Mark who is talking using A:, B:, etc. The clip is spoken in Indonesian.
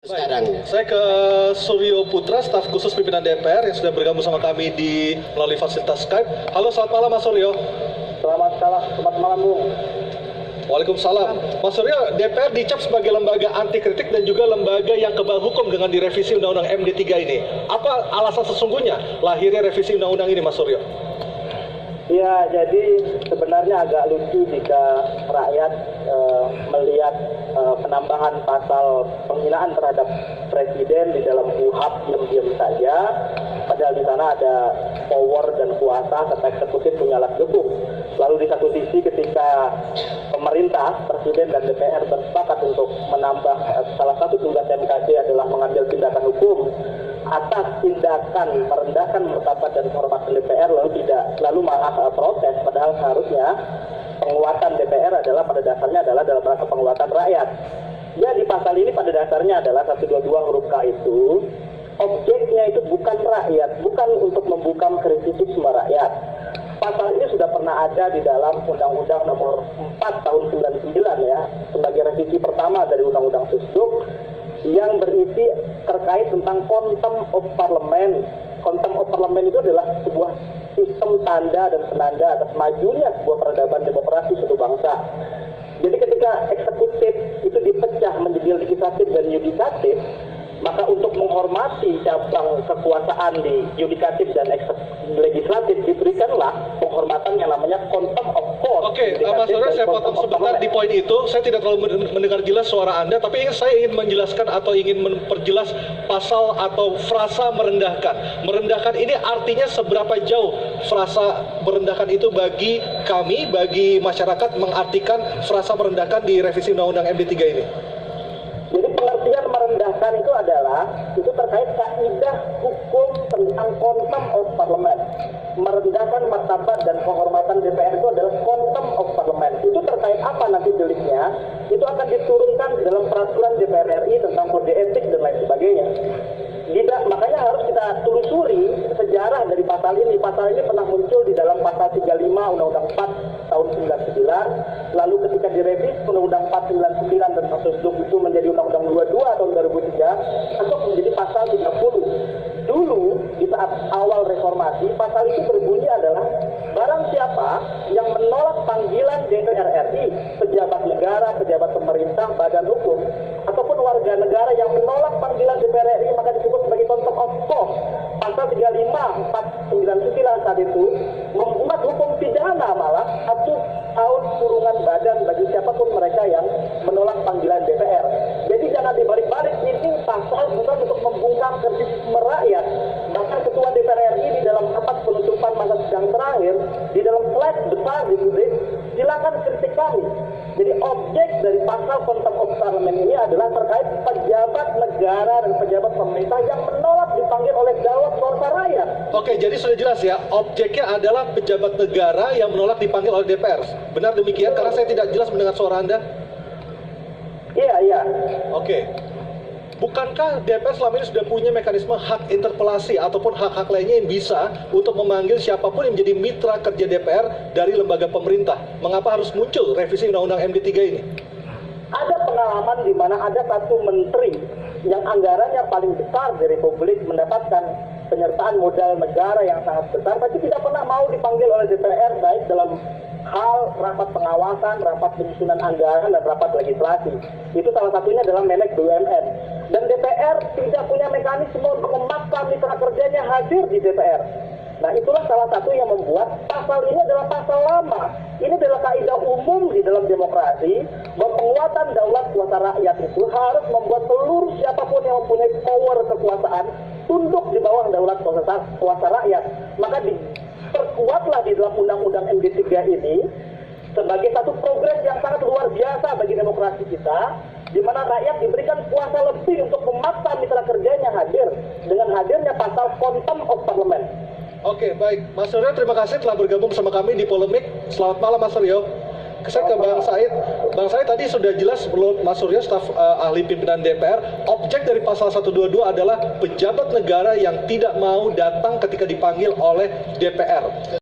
A: Sekarang
B: Saya ke Suryo Putra, staf khusus pimpinan DPR yang sudah bergabung sama kami melalui fasilitas Skype. Halo, selamat malam Mas Suryo.
C: Selamat malam, Bung.
B: Waalaikumsalam. Mas Suryo, DPR dicap sebagai lembaga anti kritik dan juga lembaga yang kebal hukum dengan direvisi Undang-Undang MD3 ini. Apa alasan sesungguhnya lahirnya revisi Undang-Undang ini, Mas Suryo?
C: Ya, jadi sebenarnya agak lucu jika rakyat melihat penambahan pasal penghinaan terhadap presiden di dalam KUHP diam-diam saja, padahal di sana ada power dan kuasa serta eksekutif punya alat gebuk. Lalu di satu sisi ketika pemerintah, presiden dan DPR bersepakat untuk menambah salah satu tugas MKD adalah mengambil tindakan hukum atas tindakan merendahkan martabat dan kehormatan DPR, lalu malah protes, padahal seharusnya penguatan DPR adalah pada dasarnya adalah dalam rangka penguatan rakyat. Ya, di pasal ini pada dasarnya adalah 122 huruf K itu objeknya itu bukan rakyat, bukan untuk membuka kritisisme rakyat. Pasal ini sudah pernah ada di dalam Undang-Undang Nomor 4 Tahun 99 ya, sebagai revisi pertama dari Undang-Undang Susduk yang berisi terkait tentang contempt of parliament. Contempt of parliament itu adalah sebuah sistem tanda dan penanda atas majunya sebuah peradaban demokrasi suatu bangsa. Jadi ketika eksekutif itu dipecah menjadi legislatif dan yudikatif, maka untuk menghormati cabang kekuasaan di yudikatif dan legislatif diberikanlah penghormatan yang namanya contempt of court.
B: Oke, Mas Suryo, saya potong sebentar di poin itu. Saya tidak terlalu mendengar jelas suara Anda, tapi saya ingin menjelaskan atau ingin memperjelas pasal atau frasa merendahkan. Merendahkan ini artinya seberapa jauh frasa merendahkan itu bagi kami, bagi masyarakat mengartikan frasa merendahkan di revisi Undang-Undang MD3 ini?
C: Jadi pengertian merendahkan itu adalah itu terkait kaidah hukum tentang contempt of parliament. Merendahkan martabat dan kehormatan DPR itu adalah contempt of parliament. Itu terkait apa nanti deliknya? Itu akan diturunkan dalam peraturan DPR RI tentang kode etik dan lain sebagainya. Makanya harus kita telusuri sejarah dari pasal ini. Pasal ini pernah muncul di dalam pasal 35 Undang-Undang 4 tahun 99. Lalu ketika direvisi Undang-Undang 4 99 dan Susduk itu menjadi Undang-Undang 22 tahun 2003 masuk menjadi pasal 30. Dulu di saat awal reformasi pasal itu berbunyi adalah barang siapa yang menolak panggilan DPR RI, pejabat negara, pejabat pemerintah, badan hukum ataupun warga negara yang menolak panggilan DPR RI maka disebut sebagai contempt of court. Pasal 35 499 saat itu membuat hukum pidana malah 1 tahun kurungan badan bagi siapapun mereka yang menolak panggilan DPR. Jadi jangan dibalik-balik, ini pasal bukan untuk membungkam kritisisme rakyat. Bahkan Ketua DPR RI di dalam rapat penutupan masa sidang terakhir di dalam slide besar ditulis silakan kritik kami. Jadi objek dari pasal contempt of parliament ini adalah terkait pejabat negara dan pejabat pemerintah yang menolak dipanggil oleh gawat suara rakyat.
B: Oke, jadi sudah jelas ya, objeknya adalah pejabat negara yang menolak dipanggil oleh DPR. Benar demikian? Karena saya tidak jelas mendengar suara Anda.
C: Iya.
B: Oke. Bukankah DPR selama ini sudah punya mekanisme hak interpelasi ataupun hak-hak lainnya yang bisa untuk memanggil siapapun yang menjadi mitra kerja DPR dari lembaga pemerintah? Mengapa harus muncul revisi Undang-Undang MD3 ini?
C: Ada pengalaman di mana ada satu menteri yang anggarannya paling besar di Republik mendapatkan penyertaan modal negara yang sangat besar, tapi tidak pernah mau dipanggil oleh DPR baik dalam hal rapat pengawasan, rapat penyusunan anggaran, dan rapat legislasi. Itu salah satunya adalah Meneg BUMN. Dan DPR tidak punya mekanisme untuk memaksa mitra kerjanya hadir di DPR. Nah, itulah salah satu yang membuat pasal ini adalah pasal lama. Ini adalah kaidah umum di dalam demokrasi bahwa penguatan daulat kuasa rakyat itu harus membuat seluruh siapapun yang mempunyai power kekuasaan tunduk di bawah daulat kuasa rakyat. Maka diperkuatlah di dalam Undang-Undang MD3 ini sebagai satu progres yang sangat luar biasa bagi demokrasi kita, di mana rakyat diberikan kuasa lebih untuk memaksa mitra kerjanya hadir dengan hadirnya pasal contempt of parliament.
B: Oke, baik. Mas Suryo, terima kasih telah bergabung bersama kami di Polemik. Selamat malam, Mas Suryo. Saya ke Bang Said. Bang Said tadi sudah jelas menurut Mas Suryo, staf ahli pimpinan DPR, objek dari pasal 122 adalah pejabat negara yang tidak mau datang ketika dipanggil oleh DPR.